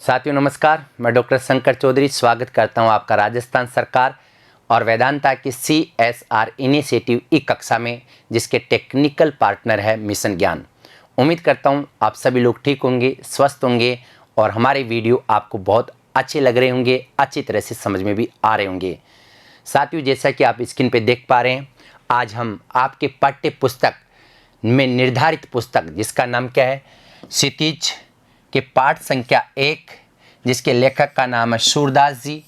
साथियों नमस्कार, मैं डॉक्टर शंकर चौधरी स्वागत करता हूं आपका राजस्थान सरकार और वेदांता की CSR इनिशिएटिव ई कक्षा में, जिसके टेक्निकल पार्टनर है मिशन ज्ञान। उम्मीद करता हूं आप सभी लोग ठीक होंगे, स्वस्थ होंगे और हमारे वीडियो आपको बहुत अच्छे लग रहे होंगे, अच्छी तरह से समझ में भी आ रहे होंगे। साथियों, जैसा कि आप स्क्रीन पर देख पा रहे हैं, आज हम आपके पाठ्य पुस्तक में निर्धारित पुस्तक जिसका नाम क्या है, क्षितिज के पाठ संख्या 1, जिसके लेखक का नाम है सूरदास जी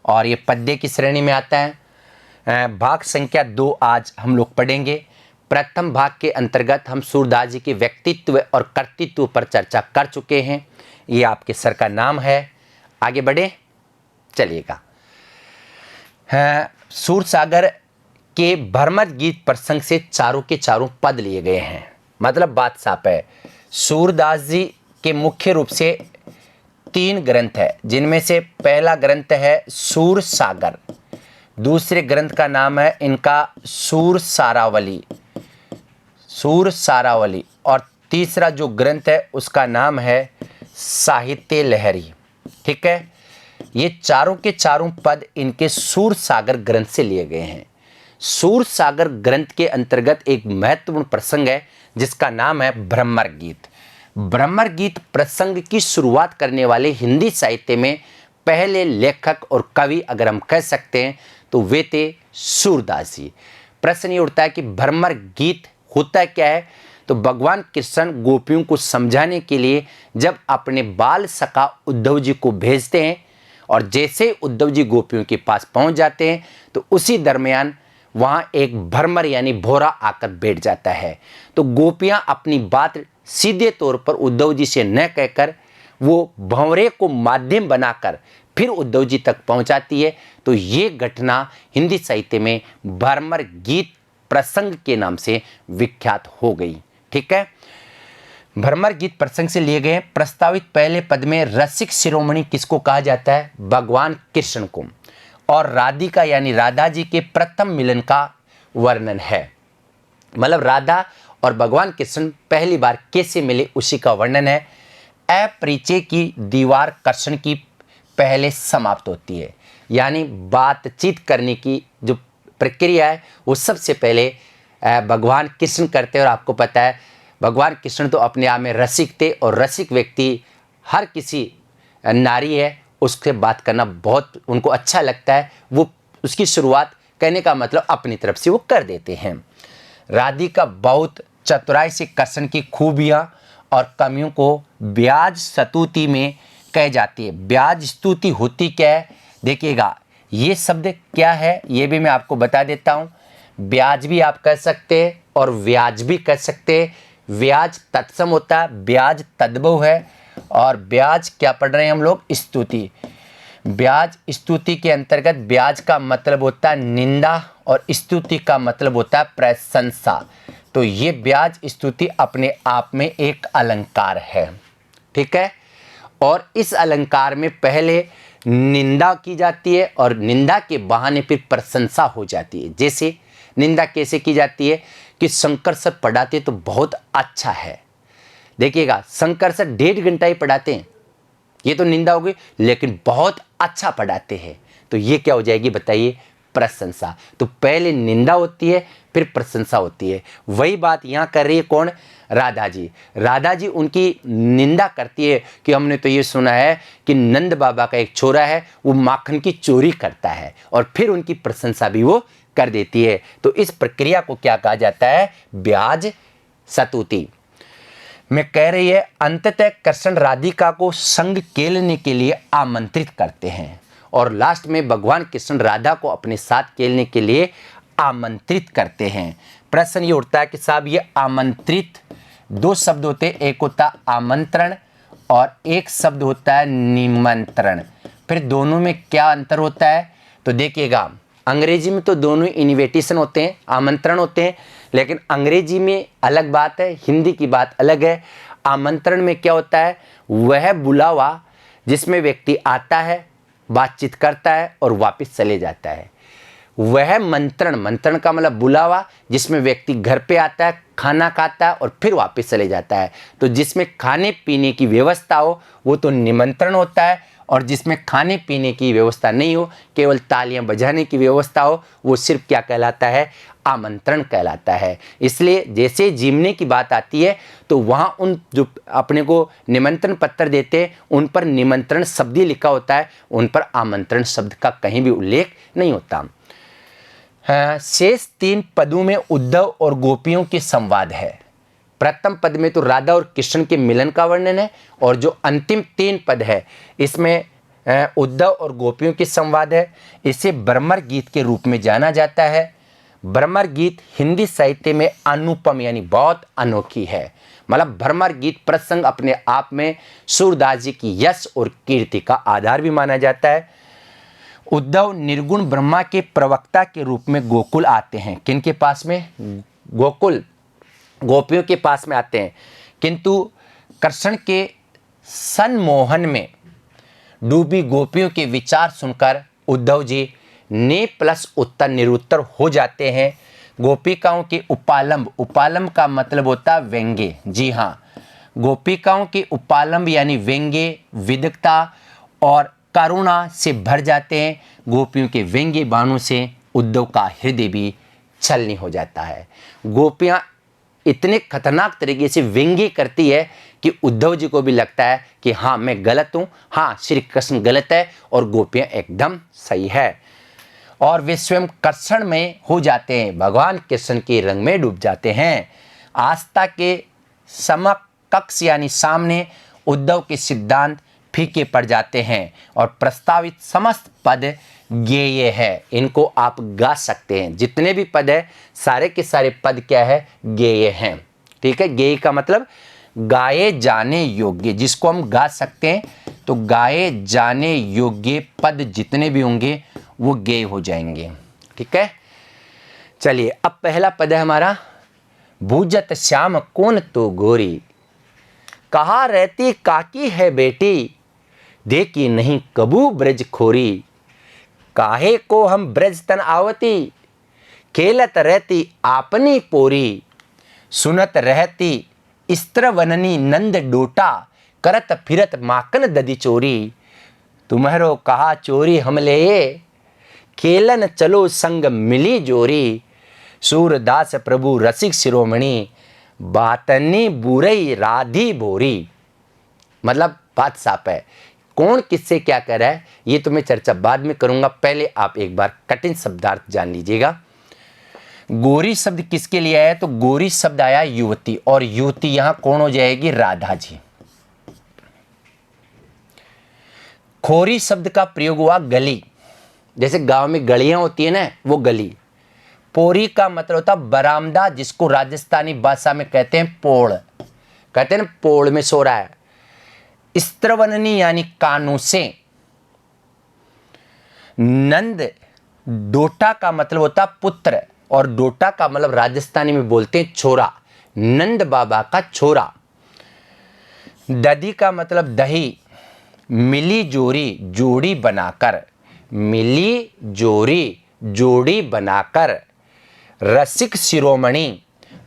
और ये पद्य की श्रेणी में आता है। भाग संख्या 2 आज हम लोग पढ़ेंगे। प्रथम भाग के अंतर्गत हम सूरदास जी के व्यक्तित्व और कर्तृत्व पर चर्चा कर चुके हैं। ये आपके सर का नाम है। आगे बढ़े चलिएगा। सूरसागर के भ्रमर गीत प्रसंग से चारों के चारों पद लिए गए हैं। मतलब बात साफ है, सूरदास जी के मुख्य रूप से 3 ग्रंथ है, जिनमें से पहला ग्रंथ है सूरसागर, दूसरे ग्रंथ का नाम है इनका सूरसारावली और तीसरा जो ग्रंथ है उसका नाम है साहित्य लहरी। ठीक है, ये चारों के चारों पद इनके सूरसागर ग्रंथ से लिए गए हैं। सूरसागर ग्रंथ के अंतर्गत एक महत्वपूर्ण प्रसंग है जिसका नाम है भ्रमर गीत। भ्रमर गीत प्रसंग की शुरुआत करने वाले हिंदी साहित्य में पहले लेखक और कवि अगर हम कह सकते हैं तो वे थे सूरदास जी। प्रश्न ये उठता है कि भ्रमर गीत होता क्या है, तो भगवान कृष्ण गोपियों को समझाने के लिए जब अपने बाल सखा उद्धव जी को भेजते हैं और जैसे उद्धव जी गोपियों के पास पहुंच जाते हैं तो उसी दरमियान वहां एक भ्रमर यानी भोरा आकर बैठ जाता है। तो गोपियां अपनी बात सीधे तौर पर उद्धव जी से न कहकर वो भंवरे को माध्यम बनाकर फिर उद्धव जी तक पहुंचाती है। तो ये घटना हिंदी साहित्य में भ्रमर गीत प्रसंग के नाम से विख्यात हो गई। ठीक है, भ्रमर गीत प्रसंग से लिए गए प्रस्तावित पहले पद में रसिक शिरोमणि किसको कहा जाता है, भगवान कृष्ण को, और राधिका यानी राधा जी के प्रथम मिलन का वर्णन है। मतलब राधा और भगवान कृष्ण पहली बार कैसे मिले उसी का वर्णन है। अपरिचय की दीवार कर्षण की पहले समाप्त होती है, यानी बातचीत करने की जो प्रक्रिया है वो सबसे पहले भगवान कृष्ण करते हैं। और आपको पता है भगवान कृष्ण तो अपने आप में रसिक थे और रसिक व्यक्ति हर किसी नारी है उससे बात करना बहुत उनको अच्छा लगता है। वो उसकी शुरुआत कहने का मतलब अपनी तरफ से वो कर देते हैं। राधिका बहुत चतुराई से कृष्ण की खूबियां और कमियों को ब्याज स्तुति में कह जाती है। ब्याज स्तुति होती क्या है, देखिएगा ये शब्द क्या है ये भी मैं आपको बता देता हूँ। ब्याज भी आप कह सकते हैं और व्याज भी कह सकते हैं। व्याज तत्सम होता है, ब्याज तद्भव है और ब्याज क्या पढ़ रहे हैं हम लोग, स्तुति। ब्याज स्तुति के अंतर्गत ब्याज का मतलब होता है निंदा और स्तुति का मतलब होता है प्रशंसा। तो ये ब्याज स्तुति अपने आप में एक अलंकार है। ठीक है, और इस अलंकार में पहले निंदा की जाती है और निंदा के बहाने फिर प्रशंसा हो जाती है। जैसे निंदा कैसे की जाती है कि शंकर सर पढ़ाते तो बहुत अच्छा है। देखिएगा शंकर सर 1.5 घंटा ही पढ़ाते हैं, ये तो निंदा हो गई, लेकिन बहुत अच्छा पढ़ाते हैं, तो ये क्या हो जाएगी बताइए, प्रशंसा। तो पहले निंदा होती है फिर प्रशंसा होती है। वही बात यहाँ कर रही है कौन, राधा जी। राधा जी उनकी निंदा करती है कि हमने तो ये सुना है कि नंद बाबा का एक छोरा है वो माखन की चोरी करता है, और फिर उनकी प्रशंसा भी वो कर देती है। तो इस प्रक्रिया को क्या कहा जाता है, ब्याज स्तुति में कह रही है। अंततः कृष्ण राधिका को संग खेलने के लिए आमंत्रित करते हैं और लास्ट में भगवान कृष्ण राधा को अपने साथ खेलने के लिए आमंत्रित करते हैं। प्रश्न ये उठता है कि साहब ये आमंत्रित 2 शब्द होते हैं, एक होता है आमंत्रण और एक शब्द होता है निमंत्रण। फिर दोनों में क्या अंतर होता है, तो देखिएगा अंग्रेजी में तो दोनों इनविटेशन होते हैं, आमंत्रण होते हैं, लेकिन अंग्रेजी में अलग बात है, हिंदी की बात अलग है। आमंत्रण में क्या होता है, वह बुलावा जिसमें व्यक्ति आता है, बातचीत करता है और वापस चले जाता है। वह मंत्रण, मंत्रण का मतलब बुलावा जिसमें व्यक्ति घर पे आता है, खाना खाता है और फिर वापस चले जाता है। तो जिसमें खाने पीने की व्यवस्था हो वो तो निमंत्रण होता है, और जिसमें खाने पीने की व्यवस्था नहीं हो, केवल तालियां बजाने की व्यवस्था हो, वो सिर्फ क्या कहलाता है? आमंत्रण कहलाता है। इसलिए जैसे जिमने की बात आती है तो वहाँ उन जो अपने को निमंत्रण पत्र देते हैं उन पर निमंत्रण शब्द ही लिखा होता है, उन पर आमंत्रण शब्द का कहीं भी उल्लेख नहीं होता। शेष 3 पदों में उद्धव और गोपियों के संवाद है। प्रथम पद में तो राधा और कृष्ण के मिलन का वर्णन है, और जो अंतिम 3 पद है इसमें उद्धव और गोपियों के संवाद है। इसे भ्रमर गीत के रूप में जाना जाता है। भ्रमर गीत हिंदी साहित्य में अनुपम यानी बहुत अनोखी है। मतलब भ्रमर गीत प्रसंग अपने आप में सूरदास जी की यश और कीर्ति का आधार भी माना जाता है। उद्धव निर्गुण ब्रह्मा के प्रवक्ता के रूप में गोकुल आते हैं। किनके पास में? गोकुल गोपियों के पास में आते हैं, किंतु कृष्ण के संमोहन में डूबी गोपियों के विचार सुनकर उद्धव जी ने प्लस उत्तर निरुत्तर हो जाते हैं। गोपिकाओं के उपालंब, उपालंब का मतलब होता है व्यंग्य। जी हाँ, गोपिकाओं के उपालंब यानी व्यंग्य, विदग्धता और करुणा से भर जाते हैं। गोपियों के व्यंग्य बाणों से उद्धव का हृदय भी छलनी हो जाता है। गोपियाँ इतने खतरनाक तरीके से व्यंग्य करती है कि उद्धव जी को भी लगता है कि हाँ मैं गलत हूँ, हाँ श्री कृष्ण गलत है और गोपियाँ एकदम सही है। और वे स्वयं कृष्ण में हो जाते हैं, भगवान कृष्ण के रंग में डूब जाते हैं। आस्था के समकक्ष यानी सामने उद्धव के सिद्धांत फीके पड़ जाते हैं, और प्रस्तावित समस्त पद गेय है। इनको आप गा सकते हैं, जितने भी पद है सारे के सारे पद क्या है? गेय हैं। ठीक है, गेय का मतलब गाए जाने योग्य, जिसको हम गा सकते हैं। तो गाए जाने योग्य पद जितने भी होंगे वो गेय हो जाएंगे। ठीक है, चलिए अब पहला पद है हमारा, भूजत श्याम कौन तो गोरी, कहाँ रहती काकी है बेटी, देखी नहीं कबू ब्रज खोरी, काहे को हम ब्रज तन आवती, खेलत रहती आपनी पोरी, सुनत रहती स्त्रवननी नंद डोटा, करत फिरत माकन ददी चोरी, तुम्हारो कहा चोरी हमले ये, खेलन चलो संग मिली जोरी, सूरदास प्रभु रसिक शिरोमणि, बातनी बुरई राधी बोरी। मतलब बात साफ है, कौन किससे क्या कह रहा है ये तो मैं चर्चा बाद में करूंगा। पहले आप एक बार कठिन शब्दार्थ जान लीजिएगा। गोरी शब्द किसके लिए आया? तो गोरी शब्द आया युवती, और युवती यहां कौन हो जाएगी? राधा जी। खोरी शब्द का प्रयोग हुआ गली, जैसे गांव में गलियां होती है ना, वो गली। पोरी का मतलब होता बरामदा, जिसको राजस्थानी भाषा में कहते हैं पोड़, कहते हैं ना पोड़ में सो रहा है। स्त्रवननी यानी कानों से। नंद डोटा का मतलब होता पुत्र, और डोटा का मतलब राजस्थानी में बोलते हैं छोरा, नंद बाबा का छोरा। दधी का मतलब दही। मिली जोरी जोड़ी बनाकर, मिली जोरी जोड़ी बनाकर। रसिक शिरोमणि,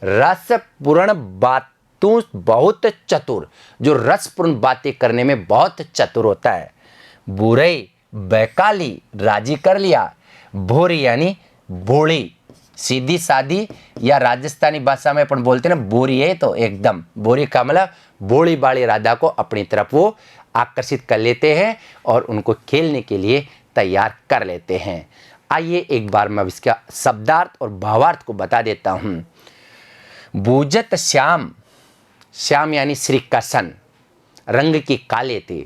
रस पूर्ण बातों बहुत चतुर, जो रसपूर्ण बातें करने में बहुत चतुर होता है। बुरई बैकाली, राजी कर लिया। भोरी यानी भोली, सीधी सादी, या राजस्थानी भाषा में अपन बोलते हैं ना बोरी है, तो एकदम बोरी का मतलब भोली बाड़ी राधा को अपनी तरफ वो आकर्षित कर लेते हैं और उनको खेलने के लिए तैयार कर लेते हैं। आइए एक बार मैं इसका शब्दार्थ और भावार्थ को बता देता हूँ। भूजत श्याम, श्याम यानी श्री कृष्ण, रंग के काले थे।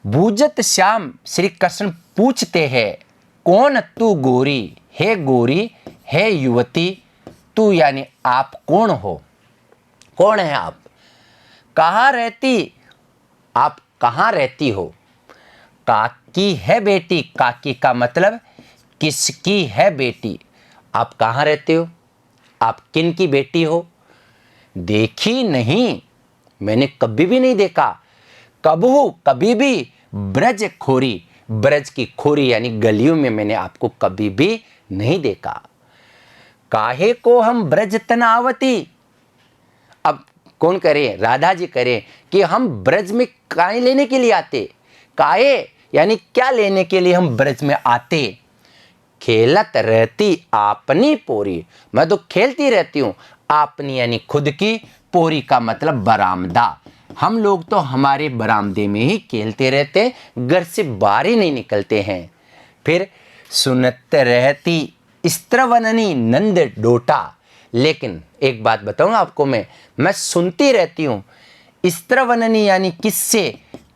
भूजत श्याम, श्री कृष्ण पूछते हैं कौन तू गोरी, हे गोरी, हे युवती, तू यानी आप कौन हो, कौन है आप, कहाँ रहती, आप कहाँ रहती हो। काकी है बेटी, काकी का मतलब किसकी है बेटी, आप कहाँ रहते हो, आप किन की बेटी हो। देखी नहीं, मैंने कभी भी नहीं देखा, कबहू कभी भी, ब्रज खोरी, ब्रज की खोरी यानी गलियों में मैंने आपको कभी भी नहीं देखा। काहे को हम ब्रज तनावती, अब कौन करे? राधा जी करें कि हम ब्रज में काहे लेने के लिए आते? काहे यानी क्या लेने के लिए हम ब्रज में आते? खेलत रहती आपनी पोरी, मैं तो खेलती रहती हूँ। आपनी यानी खुद की, पोरी का मतलब बरामदा। हम लोग तो हमारे बरामदे में ही खेलते रहते, घर से बाहर ही नहीं निकलते हैं। फिर सुनत रहती स्त्रवननी नंद डोटा, लेकिन एक बात बताऊँ आपको, मैं सुनती रहती हूँ। स्त्रवननी यानी किससे?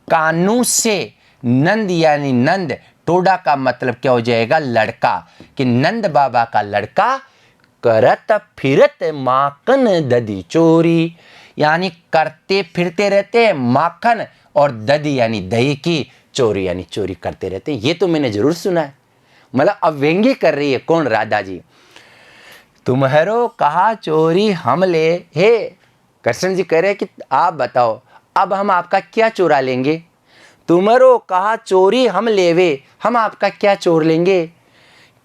कानू से। नंद यानी नंद, टोडा का मतलब क्या हो जाएगा? लड़का, कि नंद बाबा का लड़का करत फिरत माखन दधी चोरी, यानी करते फिरते रहते हैं माखन और दधी यानी दही की चोरी, यानी चोरी करते रहते हैं। ये तो मैंने जरूर सुना है। मतलब अब व्यंग्य कर रही है कौन? राधा जी। तुम्हारो कहा चोरी हम ले, हे कृष्ण जी कह रहे कि आप बताओ अब हम आपका क्या चोरा लेंगे? तुम्हारो कहा चोरी हम लेवे, हम आपका क्या चोर लेंगे?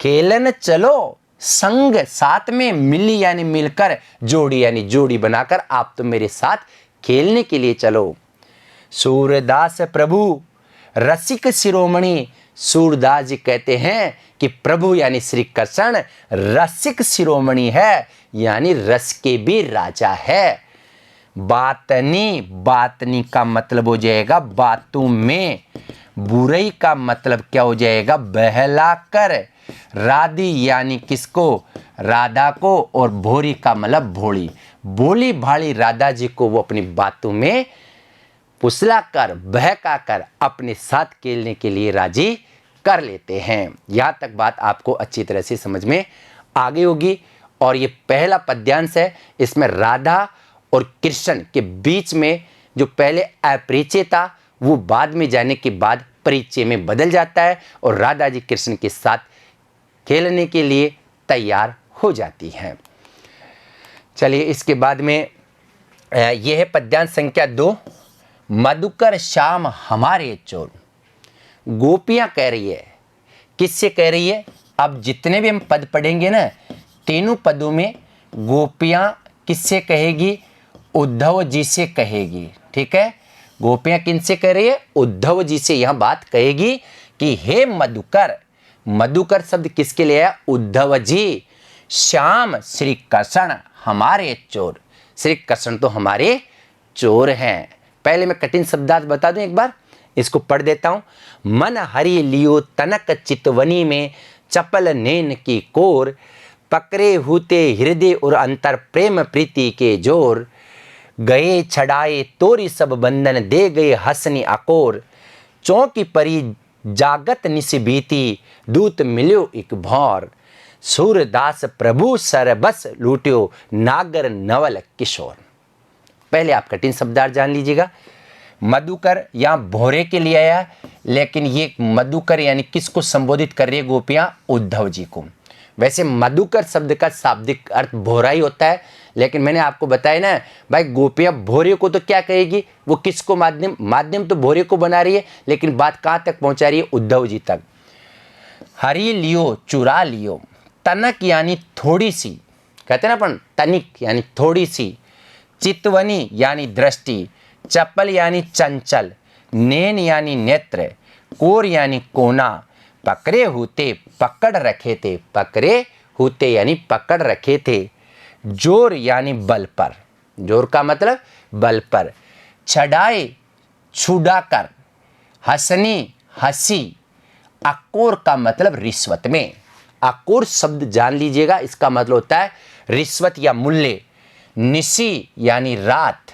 खेलन चलो संग साथ में, मिली यानी मिलकर, जोड़ी यानी जोड़ी बनाकर, आप तो मेरे साथ खेलने के लिए चलो। सूरदास प्रभु रसिक शिरोमणि, सूरदास जी कहते हैं कि प्रभु यानी श्री कृष्ण रसिक शिरोमणि है, यानी रस के भी राजा है। बातनी, बातनी का मतलब हो जाएगा बातों में। बुरई का मतलब क्या हो जाएगा? बहलाकर। राधी यानी किसको? राधा को। और भोरी का मतलब भोली, भोली भाली राधा जी को वो अपनी बातों में फुसलाकर, बहकाकर अपने साथ खेलने के लिए राजी कर लेते हैं। यहाँ तक बात आपको अच्छी तरह से समझ में आ गई होगी। और ये पहला पद्यांश है, इसमें राधा और कृष्ण के बीच में जो पहले अपरिचय था वो बाद में जाने के बाद परिचय में बदल जाता है और राधा जी कृष्ण के साथ खेलने के लिए तैयार हो जाती हैं। चलिए इसके बाद में यह है पद्यांश संख्या 2, मधुकर श्याम हमारे चोर। गोपियां कह रही है, किससे कह रही है? अब जितने भी हम पद पढ़ेंगे ना, तीनों पदों में गोपियां किससे कहेगी? उद्धव जी से कहेगी। ठीक है, गोपियां किनसे कह रही है? उद्धव जी से यह बात कहेगी कि हे मधुकर। मधुकर शब्द किसके लिए है? उद्धव जी। श्याम श्री कृष्ण हमारे चोर, श्री कृष्ण तो हमारे चोर हैं। पहले मैं कठिन शब्दार्थ बता दूं एक बार, इसको पढ़ देता हूं। मन हरि लियो तनक चितवनी में, चपल नैन की कोर, पकड़े हुते हृदय और अंतर प्रेम प्रीति के जोर, गए छड़ाए तोरी सब बंधन, दे गए हसनी अकोर, चौकी परी जागत निस बीती, दूत मिल्यो एक भौर, सूरदास प्रभु सरबस लूट्यो, नागर नवल किशोर। पहले आप कठिन शब्दार्थ जान लीजिएगा। मधुकर यहाँ भोरे के लिए आया, लेकिन ये मधुकर यानी किसको संबोधित कर रही है गोपियां? उद्धव जी को। वैसे मधुकर शब्द का शाब्दिक अर्थ भोरा ही होता है, लेकिन मैंने आपको बताया ना भाई, गोपियां भोरे को तो क्या कहेगी? वो किसको माध्यम तो भोरे को बना रही है, लेकिन बात कहाँ तक पहुंचा रही है? उद्धव जी तक। हरी लियो चुरा लियो, तनक यानी थोड़ी सी, कहते हैं ना अपन तनिक यानी थोड़ी सी, चितवनी यानी दृष्टि, चपल यानी चंचल, नैन यानी नेत्र, कोर यानी कोना, पकड़े होते पकड़ रखे थे, पकड़े होते यानी पकड़ रखे थे, जोर यानी बल पर, जोर का मतलब बल पर, छड़ाए छुड़ाकर, हसनी हंसी, अकोर का मतलब रिश्वत में। अकोर शब्द जान लीजिएगा, इसका मतलब होता है रिश्वत या मूल्य। निशी यानी रात,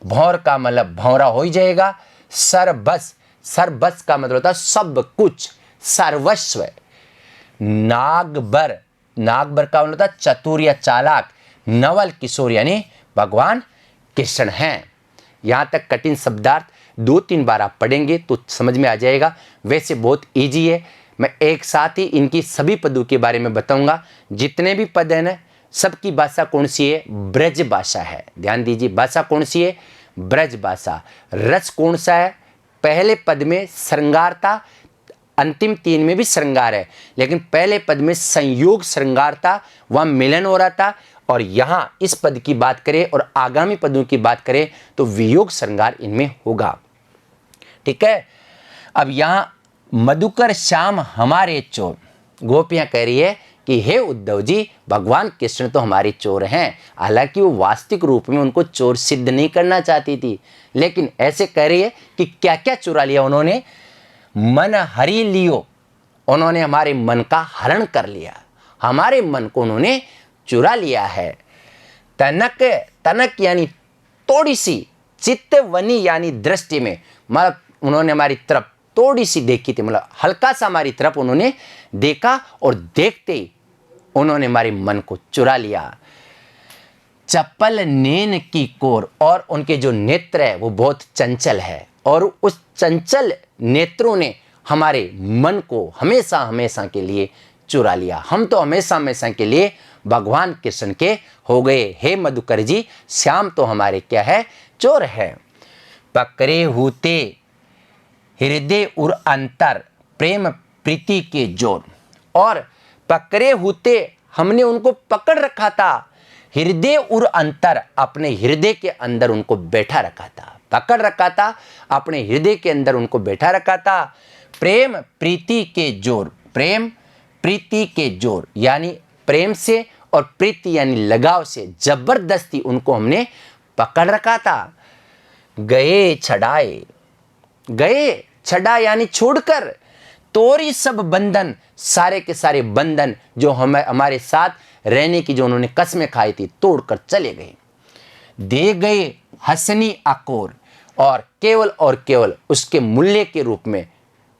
भौर का मतलब भौरा हो ही जाएगा। सरबस, सरबस का मतलब होता है सब कुछ, सर्वस्व। नागबर, नागबर का मतलब होता है चतुर या चालाक। नवल किशोर यानी भगवान कृष्ण हैं। यहाँ तक कठिन शब्दार्थ 2-3 बार आप पढ़ेंगे तो समझ में आ जाएगा। वैसे बहुत इजी है, मैं एक साथ ही इनकी सभी पदों के बारे में बताऊंगा। जितने भी पद हैं ना, सबकी भाषा कौन सी है? ब्रज भाषा है। ध्यान दीजिए, भाषा कौन सी है? ब्रज भाषा। रस कौन सा है? पहले पद में श्रृंगार था, अंतिम 3 में भी श्रृंगार है, लेकिन पहले पद में संयोग श्रृंगार था, वहाँ मिलन हो रहा था, और यहाँ इस पद की बात करें और आगामी पदों की बात करें तो वियोग श्रृंगार इनमें होगा। ठीक है। अब यहाँ मधुकर श्याम हमारे चोर, गोपियाँ कह रही है कि हे उद्धव जी, भगवान कृष्ण तो हमारे चोर हैं। हालांकि वो वास्तविक रूप में उनको चोर सिद्ध नहीं करना चाहती थी, लेकिन ऐसे कह रही है कि क्या क्या चुरा लिया उन्होंने। मन हरि लियो, उन्होंने हमारे मन का हरण कर लिया, हमारे मन को उन्होंने चुरा लिया है। तनक, तनक यानी थोड़ी सी, चित्तवनी यानी दृष्टि में, मतलब उन्होंने हमारी तरफ थोड़ी सी देखी थी, मतलब हल्का सा हमारी तरफ उन्होंने देखा और देखते ही उन्होंने हमारे मन को चुरा लिया। चपल नैन की कोर, और उनके जो नेत्र है वो बहुत चंचल है, और उस चंचल नेत्रों ने हमारे मन को हमेशा हमेशा के लिए चुरा लिया। हम तो हमेशा हमेशा के लिए भगवान कृष्ण के हो गए। हे मधुकर जी, श्याम तो हमारे क्या है, चोर है। पकड़े होते हृदय और अंतर, प्रेम प्रीति के जोर, और पकड़े होते, हमने उनको पकड़ रखा था, हृदय और अंतर, अपने हृदय के अंदर उनको बैठा रखा था, पकड़ रखा था, अपने हृदय के अंदर उनको बैठा रखा था। प्रेम प्रीति के जोर, प्रेम प्रीति के जोर यानी प्रेम से और प्रीति यानी लगाव से जबरदस्ती उनको हमने पकड़ रखा था। गए छड़ाए, गए छड़ा यानी छोड़कर, तोरी सब बंधन, सारे के सारे बंधन जो हमारे साथ रहने की जो उन्होंने कसमें खाई थी, तोड़कर चले गए। दे गए हसनी अकोर, और केवल उसके मूल्य के रूप में,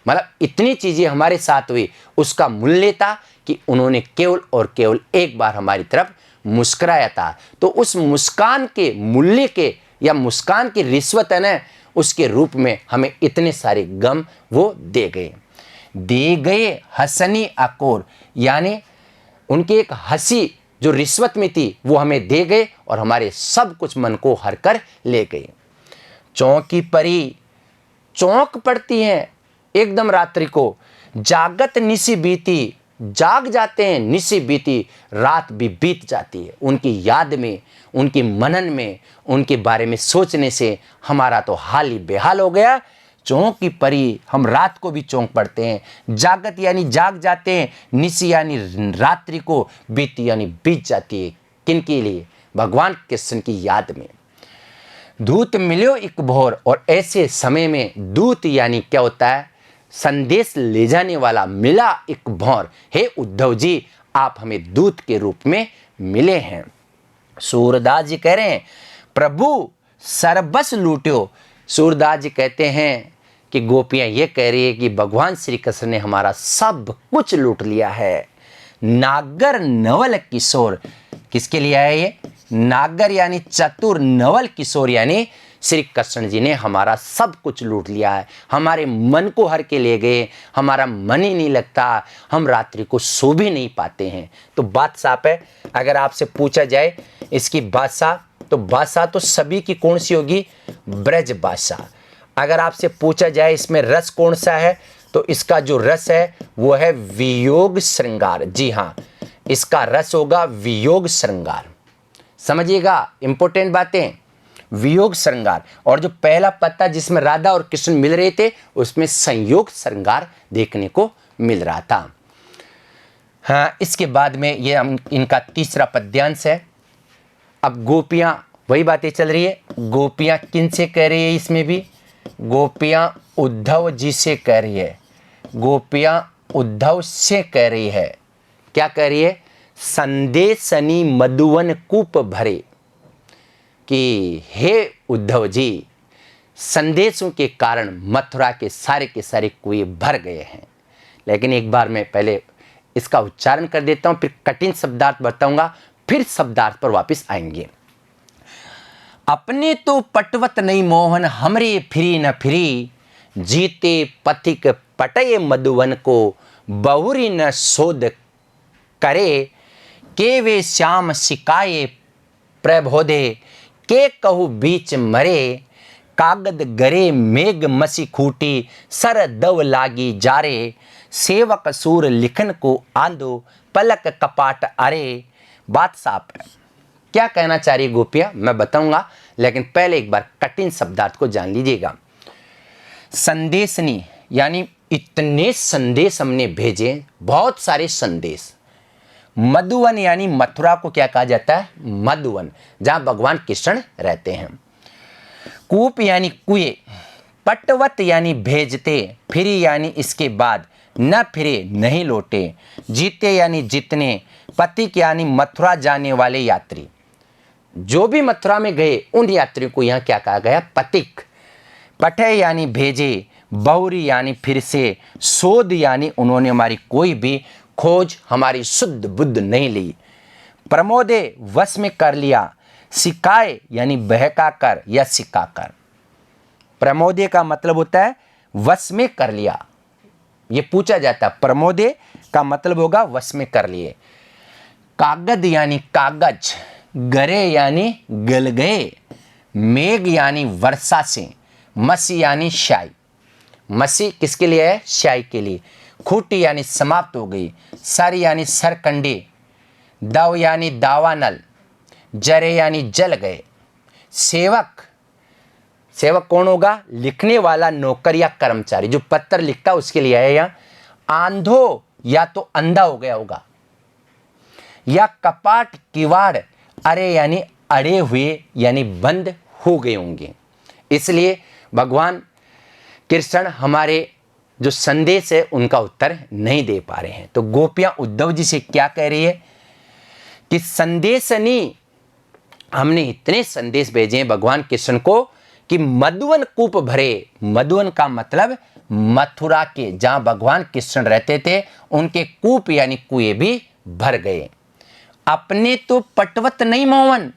मतलब इतनी चीजें हमारे साथ हुई, उसका मूल्य था कि उन्होंने केवल और केवल एक बार हमारी तरफ मुस्कुराया था। तो उस मुस्कान के मूल्य के, या मुस्कान की रिश्वत है ना, उसके रूप में हमें इतने सारे गम वो दे गए। दे गए हसनी अकोर, यानी उनकी एक हंसी जो रिश्वत में थी वो हमें दे गए और हमारे सब कुछ मन को हर कर ले गए। चौंकी परी, चौंक पड़ती हैं एकदम रात्रि को, जागत निसी बीती, जाग जाते हैं, निसी बीती, रात भी बीत जाती है उनकी याद में, उनके मनन में, उनके बारे में सोचने से हमारा तो हाल ही बेहाल हो गया। चौंक की परी, हम रात को भी चौंक पड़ते हैं, जागत यानी जाग जाते हैं, निसी यानी रात्रि को, बीती यानी बीत जाती है, किनके लिए, भगवान कृष्ण की याद में। दूत मिलो एक भोर, और ऐसे समय में दूत यानी क्या होता है, संदेश ले जाने वाला, मिला एक भौर। हे उद्धव जी, आप हमें दूत के रूप में मिले हैं। सूरदास जी कह रहे हैं प्रभु सरबस लूट्यो। सूरदास जी कहते हैं कि गोपियां ये कह रही है कि भगवान श्री कृष्ण ने हमारा सब कुछ लूट लिया है। नागर नवल किशोर, किसके लिए है ये, नागर यानी चतुर, नवल किशोर यानी श्री कृष्ण जी ने हमारा सब कुछ लूट लिया है, हमारे मन को हर के ले गए, हमारा मन ही नहीं लगता, हम रात्रि को सो भी नहीं पाते हैं। तो बात साफ है, अगर आपसे पूछा जाए इसकी भाषा, तो भाषा तो सभी की कौन सी होगी, ब्रज भाषा। अगर आपसे पूछा जाए इसमें रस कौन सा है, तो इसका जो रस है वो है वियोग श्रृंगार। जी हाँ, इसका रस होगा वियोग श्रृंगार। समझिएगा इंपॉर्टेंट बातें, वियोग श्रृंगार। और जो पहला पत्ता जिसमें राधा और कृष्ण मिल रहे थे, उसमें संयोग श्रृंगार देखने को मिल रहा था। हाँ, इसके बाद में ये इनका तीसरा पद्यांश है। अब गोपियां, वही बातें चल रही है, गोपियां किन से कह रही है, इसमें भी गोपियां उद्धव जी से कह रही है, गोपियां उद्धव से कह रही है। क्या कह रही है, संदेशनी मधुवन कूप भरे, कि हे उद्धव जी, संदेशों के कारण मथुरा के सारे कुएं भर गए हैं। लेकिन एक बार मैं पहले इसका उच्चारण कर देता हूं, फिर कठिन शब्दार्थ बताऊंगा, फिर शब्दार्थ पर वापस आएंगे। अपने तो पटवत नहीं मोहन, हमरे फिरी न फिरी, जीते पथिक पटये मधुवन को, बहुरी न शोध करे, के वे श्याम सिकाए प्रबोधे, के कहू बीच मरे, कागद गरे मेघ मसी खूटी, सर दव लागी जारे, सेवक सूर लिखन को आंदो, पलक कपाट अरे। बात साफ है, क्या कहना चाह रही गोपियां मैं बताऊंगा, लेकिन पहले एक बार कठिन शब्दार्थ को जान लीजिएगा। संदेशनी यानी इतने संदेश हमने भेजे, बहुत सारे संदेश। मधुवन यानी मथुरा को क्या कहा जाता है? मधुवन, जहां भगवान कृष्ण रहते हैं। कूप यानी कुएं। पटवत यानी भेजते, फिरी यानी इसके बाद, न फिरे नहीं लौटे, जीते यानी जितने, पथिक यानी मथुरा जाने वाले यात्री। जो भी मथुरा में गए उन यात्रियों को यहाँ क्या कहा गया? पथिक। पठे यानी भेजे, बहुरी यानी फिर से, शोध यानी उन्होंने हमारी कोई भी खोज, हमारी शुद्ध बुद्ध नहीं ली। प्रमोदे वश में कर लिया, सिकाए यानी बहका कर या सिका कर। प्रमोदे का मतलब होता है वश में कर लिया, ये पूछा जाता है। प्रमोदे का मतलब होगा वश में कर लिए। कागद यानी कागज, गरे यानी गल गए, मेघ यानी वर्षा से, मसी यानी शाई। मसी किसके लिए है? शाई के लिए। खूटी यानी समाप्त हो गई, सर यानी सरकंडे, दव यानी दावानल, जरे यानी जल गए। सेवक, सेवक कौन होगा? लिखने वाला, नौकर या कर्मचारी, जो पत्र लिखता उसके लिए है। या आंधो या तो अंधा हो गया होगा, या कपाट किवाड़, अरे यानी अड़े हुए यानी बंद हो गए होंगे। इसलिए भगवान कृष्ण हमारे जो संदेश है उनका उत्तर नहीं दे पा रहे हैं। तो गोपियां उद्धव जी से क्या कह रही है कि संदेश नहीं, हमने इतने संदेश भेजे हैं भगवान कृष्ण को कि मधुवन कूप भरे। मधुवन का मतलब मथुरा के, जहां भगवान कृष्ण रहते थे, उनके कूप यानी कुएं भी भर गए। अपने तो पटवत नहीं मोहन,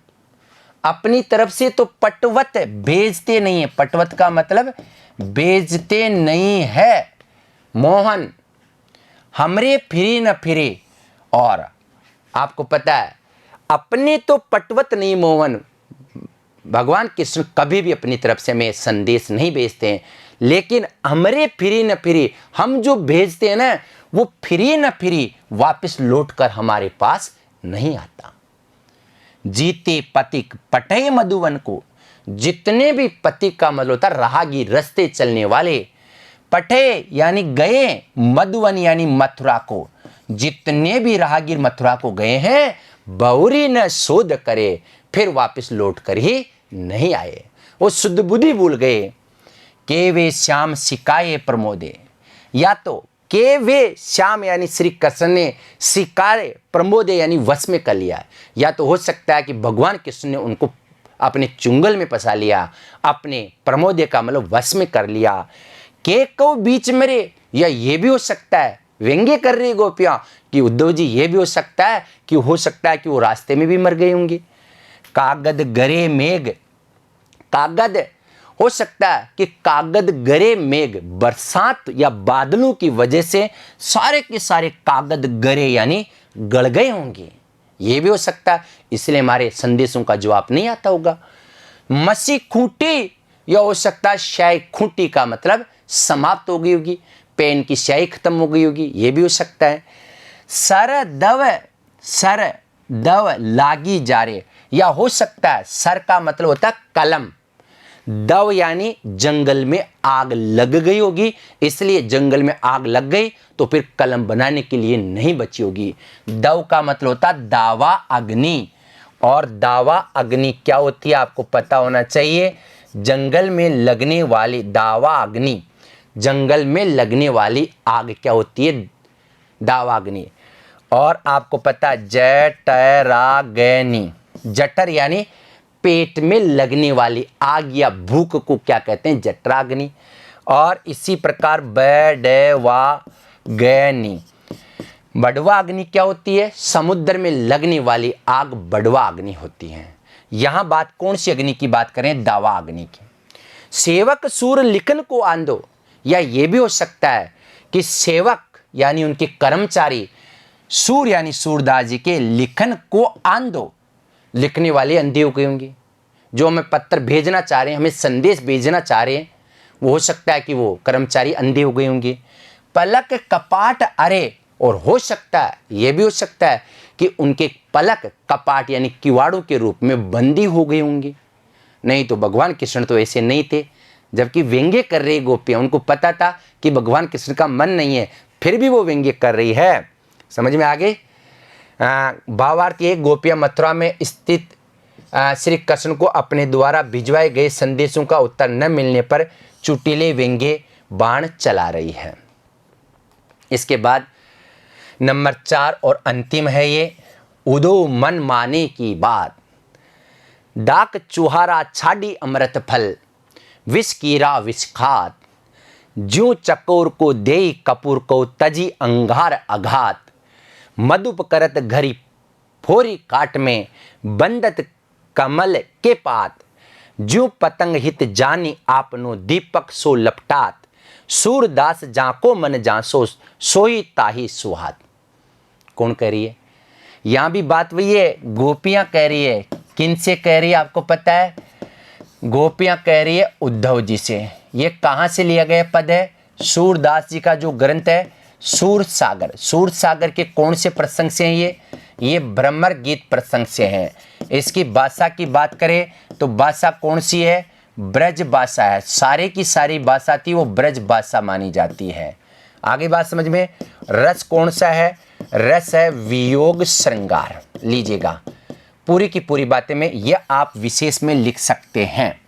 अपनी तरफ से तो पटवत भेजते नहीं है। पटवत का मतलब भेजते नहीं है मोहन, हमरे फिरे न फिरे। और आपको पता है अपने तो पटवत नहीं मोहन, भगवान कृष्ण कभी भी अपनी तरफ से हमें संदेश नहीं भेजते हैं, लेकिन हमरे फिरी न फिरी, हम जो भेजते हैं ना वो फिरी न फिरी वापस लौटकर हमारे पास नहीं आता। जीते पथिक पटे मधुवन को, जितने भी पथिक का मतलब होता है राहगीर, रास्ते चलने वाले। पटे यानी गए, मधुवन यानी मथुरा को, जितने भी राहगीर मथुरा को गए हैं, बहुरी न शोध करे, फिर वापस लौट कर ही नहीं आए, वो शुद्ध बुद्धि भूल गए। के वे श्याम सिकाए प्रमोदे, या तो के वे श्याम यानी श्री कृष्ण ने सिकाए प्रमोदे यानी वश में कर लिया, या तो हो सकता है कि भगवान कृष्ण ने उनको अपने चुंगल में फंसा लिया, अपने प्रमोदे का मतलब वश में कर लिया। के को बीच मेरे, या ये भी हो सकता है, व्यंग्य कर रही गोपियां कि उद्धव जी ये भी हो सकता है कि वो रास्ते में भी मर गए होंगे। कागद गरे मेघ, कागद हो सकता है कि कागद गरे मेघ, बरसात या बादलों की वजह से सारे के सारे कागद गरे यानी गड़ गए होंगे, ये भी हो सकता है, इसलिए हमारे संदेशों का जवाब नहीं आता होगा। मसी खूंटी, या हो सकता है शाय खूंटी का मतलब समाप्त हो गई होगी, पेन की स्याही खत्म हो गई होगी, ये भी हो सकता है। सर दव लागी जा रहे, या हो सकता है सर का मतलब होता है कलम, दव यानी जंगल में आग लग गई होगी, इसलिए जंगल में आग लग गई तो फिर कलम बनाने के लिए नहीं बची होगी। दव का मतलब होता है दावा अग्नि, और दावा अग्नि क्या होती है आपको पता होना चाहिए। जंगल में लगने वाली दावा अग्नि, जंगल में लगने वाली आग क्या होती है? दावा अग्नि। और आपको पता है जठराग्नि, जठर यानी पेट में लगने वाली आग या भूख को क्या कहते हैं? जठराग्नि। और इसी प्रकार बड़वाग्नि, बड़वा अग्नि क्या होती है? समुद्र में लगने वाली आग बड़वा अग्नि होती है। यहाँ बात कौन सी अग्नि की बात करें? दावा अग्नि की। सेवक सूर लिखन को आंदो, या ये भी हो सकता है कि सेवक यानी उनके कर्मचारी, सूर यानी सूरदास जी के लिखन को आंदो, लिखने वाले अंधे हो गए होंगे, जो हमें पत्र भेजना चाह रहे हैं, हमें संदेश भेजना चाह रहे हैं, वो हो सकता है कि वो कर्मचारी अंधे हो गए होंगे। पलक कपाट अरे, और हो सकता है, ये भी हो सकता है कि उनके पलक कपाट यानी किवाड़ों के रूप में बंदी हो गई होंगी। नहीं तो भगवान कृष्ण तो ऐसे नहीं थे। जबकि व्यंग्य कर रही गोपियाँ, उनको पता था कि भगवान कृष्ण का मन नहीं है, फिर भी वो व्यंग्य कर रही है। समझ में आ गई? भावार्थ ये, गोपियाँ मथुरा में स्थित श्री कृष्ण को अपने द्वारा भिजवाए गए संदेशों का उत्तर न मिलने पर चुटीले व्यंग्य बाण चला रही है। इसके बाद नंबर 4 और अंतिम है ये, उदो मन माने की बात। डाक चुहारा छाड़ी अमृत फल, विष कीरा विष खात। ज्यों चकोर को देई कपूर को तजी अंगार अघात। मधुप करत घरी फोरी काट में, बंदत कमल के पात। ज्यों पतंग हित जानी आपनो दीपक सो लपटात। सूरदास जाको मन जासो, सोई ताही सुहात। कौन कह रही है? यहां भी बात वही है, गोपियां कह रही है। किन से कह रही है आपको पता है? गोपियां कह रही है उद्धव जी से। ये कहां से लिया गया पद है? सूरदास जी का जो ग्रंथ है सूर सागर। सूर सागर के कौन से प्रसंग से हैं ये भ्रमर गीत प्रसंग से हैं। इसकी भाषा की बात करें तो भाषा कौन सी है? ब्रज भाषा है। सारे की सारी भाषा थी वो ब्रज भाषा मानी जाती है। आगे बात समझ में। रस कौन सा है? रस है वियोग श्रृंगार। लीजिएगा पूरी की पूरी बातें में ये आप विशेष में लिख सकते हैं।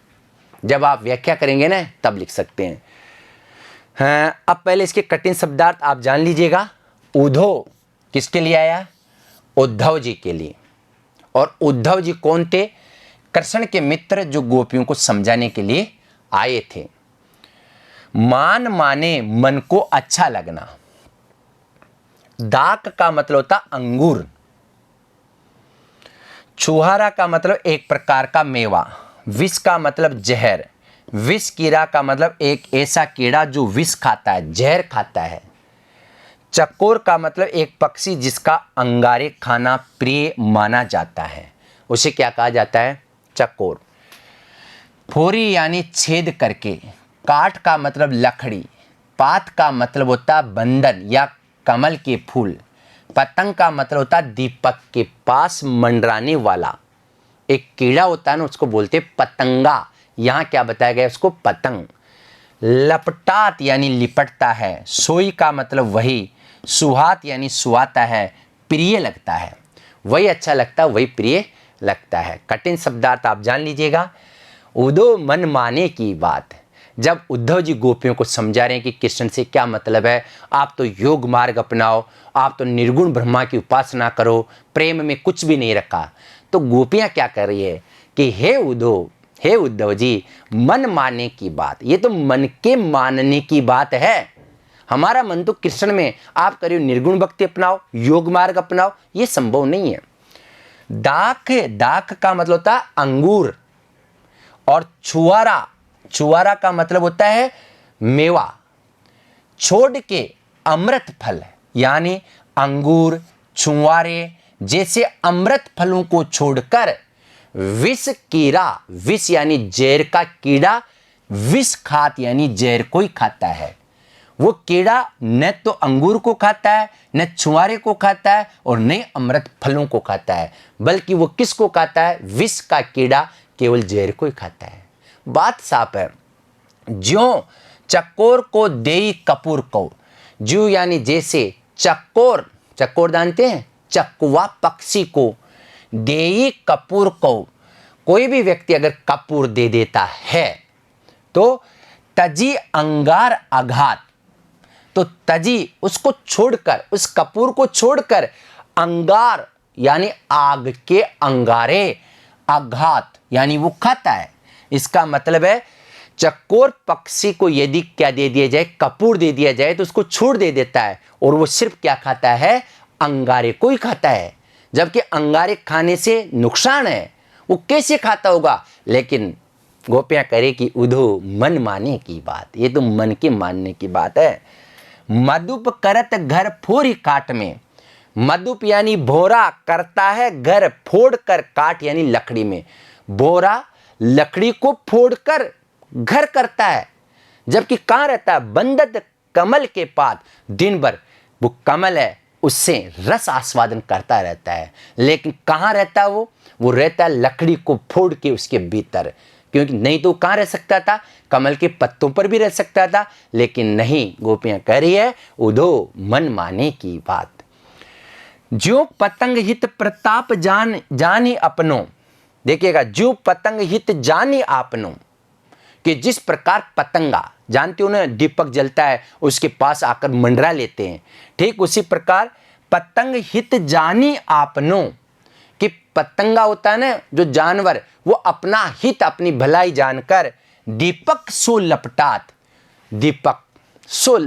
जब आप व्याख्या करेंगे ना तब लिख सकते हैं। हाँ, अब पहले इसके कठिन शब्दार्थ आप जान लीजिएगा। उद्धव किसके लिए आया? उद्धव जी के लिए। और उद्धव जी कौन थे? कृष्ण के मित्र, जो गोपियों को समझाने के लिए आए थे। मान माने मन को अच्छा लगना। दाक का मतलब होता अंगूर। छुहारा का मतलब एक प्रकार का मेवा। विष का मतलब जहर। विष कीड़ा का मतलब एक ऐसा कीड़ा जो विष खाता है, जहर खाता है। चकोर का मतलब एक पक्षी जिसका अंगारे खाना प्रिय माना जाता है, उसे क्या कहा जाता है? चकोर। फोरी यानी छेद करके। काट का मतलब लकड़ी। पात का मतलब होता बंधन या कमल के फूल। पतंग का मतलब होता दीपक के पास मंडराने वाला। एक कीड़ा होता है ना, उसको बोलते पतंगा। यहाँ क्या बताया गया? उसको पतंग। लपटात यानी लिपटता है। सोई का मतलब वही। सुहात यानी सुहाता है, प्रिय लगता है। वही अच्छा लगता है, वही प्रिय लगता है। कठिन शब्दार्थ आप जान लीजिएगा। उदो मन माने की बात। जब उद्धव जी गोपियों को समझा रहे हैं कि कृष्ण से क्या मतलब है, आप तो योग मार्ग अपनाओ, आप तो निर्गुण ब्रह्मा की उपासना करो, प्रेम में कुछ भी नहीं रखा। तो गोपियां क्या कर रही है कि हे उद्धव जी, मन मानने की बात। ये तो मन के मानने की बात है। हमारा मन तो कृष्ण में, आप करियो निर्गुण भक्ति अपनाओ, योग मार्ग अपनाओ, ये संभव नहीं है। दाक का मतलब होता है अंगूर। और छुआरा का मतलब होता है मेवा। छोड़ के अमृत फल यानी अंगूर, छुआरे जैसे अमृत फलों को छोड़कर विष कीड़ा, विष यानी जहर का कीड़ा, विष खात यानी जहर को ही खाता है। वो कीड़ा न तो अंगूर को खाता है, न छुआरे को खाता है, और न अमृत फलों को खाता है, बल्कि वो किसको खाता है? विष का कीड़ा केवल जहर को ही खाता है। बात साफ है। ज्यों चकोर को देई कपूर को। ज्यों यानी जैसे चकोर जानते हैं? चकवा पक्षी को। देई कपूर को, कोई भी व्यक्ति अगर कपूर दे देता है तो तजी अंगार आघात। तो तजी उसको छोड़कर, उस कपूर को छोड़कर अंगार यानी आग के अंगारे, आघात यानी वो खाता है। इसका मतलब है चकोर पक्षी को यदि क्या दे दिया जाए, कपूर दे दिया जाए, तो उसको छोड़ दे देता है और वो सिर्फ क्या खाता है? अंगारे को ही खाता है। जबकि अंगारे खाने से नुकसान है, वो कैसे खाता होगा? लेकिन गोपियां करे कि उधो मन माने की बात। ये तो मन के मानने की बात है। मधुप करत घर फोरी काट में। मधुप यानी भोरा करता है घर फोड़कर, काट यानी लकड़ी में। भोरा लकड़ी को फोड़कर घर करता है, जबकि कहां रहता है? बंदत कमल के पात। दिन भर वो कमल है उससे रस आस्वादन करता रहता है। लेकिन कहाँ रहता है वो रहता है लकड़ी को फोड़ के उसके भीतर, क्योंकि नहीं तो कहाँ रह सकता था, कमल के पत्तों पर भी रह सकता था। लेकिन नहीं, गोपियां कह रही है उधो मन माने की बात। जो पतंग हित प्रताप जानी अपनो, देखिएगा, जो पतंग हित जानी आपनो, कि जिस प्रकार पतंगा, जानते हो ना, दीपक जलता है उसके पास आकर मंडरा लेते हैं, ठीक उसी प्रकार पतंग हित जानी आपनो, कि पतंगा होता है ना जो जानवर, वो अपना हित, अपनी भलाई जानकर दीपक सो लपटात, दीपक सो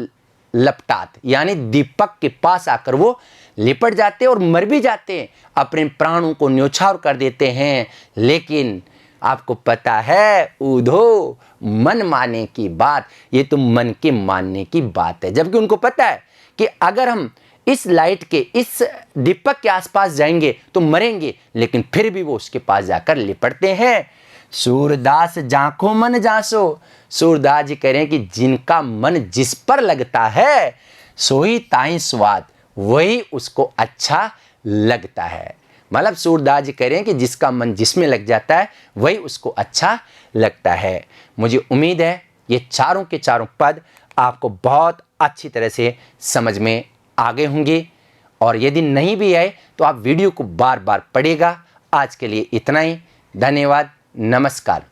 लपटात, यानी दीपक के पास आकर वो लिपट जाते हैं और मर भी जाते हैं, अपने प्राणों को न्योछावर कर देते हैं। लेकिन आपको पता है उधो मन माने की बात, ये तो मन के मानने की बात है। जबकि उनको पता है कि अगर हम इस लाइट के, इस दीपक के आसपास जाएंगे तो मरेंगे, लेकिन फिर भी वो उसके पास जाकर लिपटते हैं। सूरदास जांखो मन जासो, सूरदास जी कह रहे हैं कि जिनका मन जिस पर लगता है सोई ताई स्वाद, वही उसको अच्छा लगता है। मतलब सूरदास जी कह रहे हैं कि जिसका मन जिसमें लग जाता है वही उसको अच्छा लगता है। मुझे उम्मीद है ये चारों के चारों पद आपको बहुत अच्छी तरह से समझ में आ गए होंगे, और यदि नहीं भी आए तो आप वीडियो को बार बार पढ़िएगा। आज के लिए इतना ही, धन्यवाद, नमस्कार।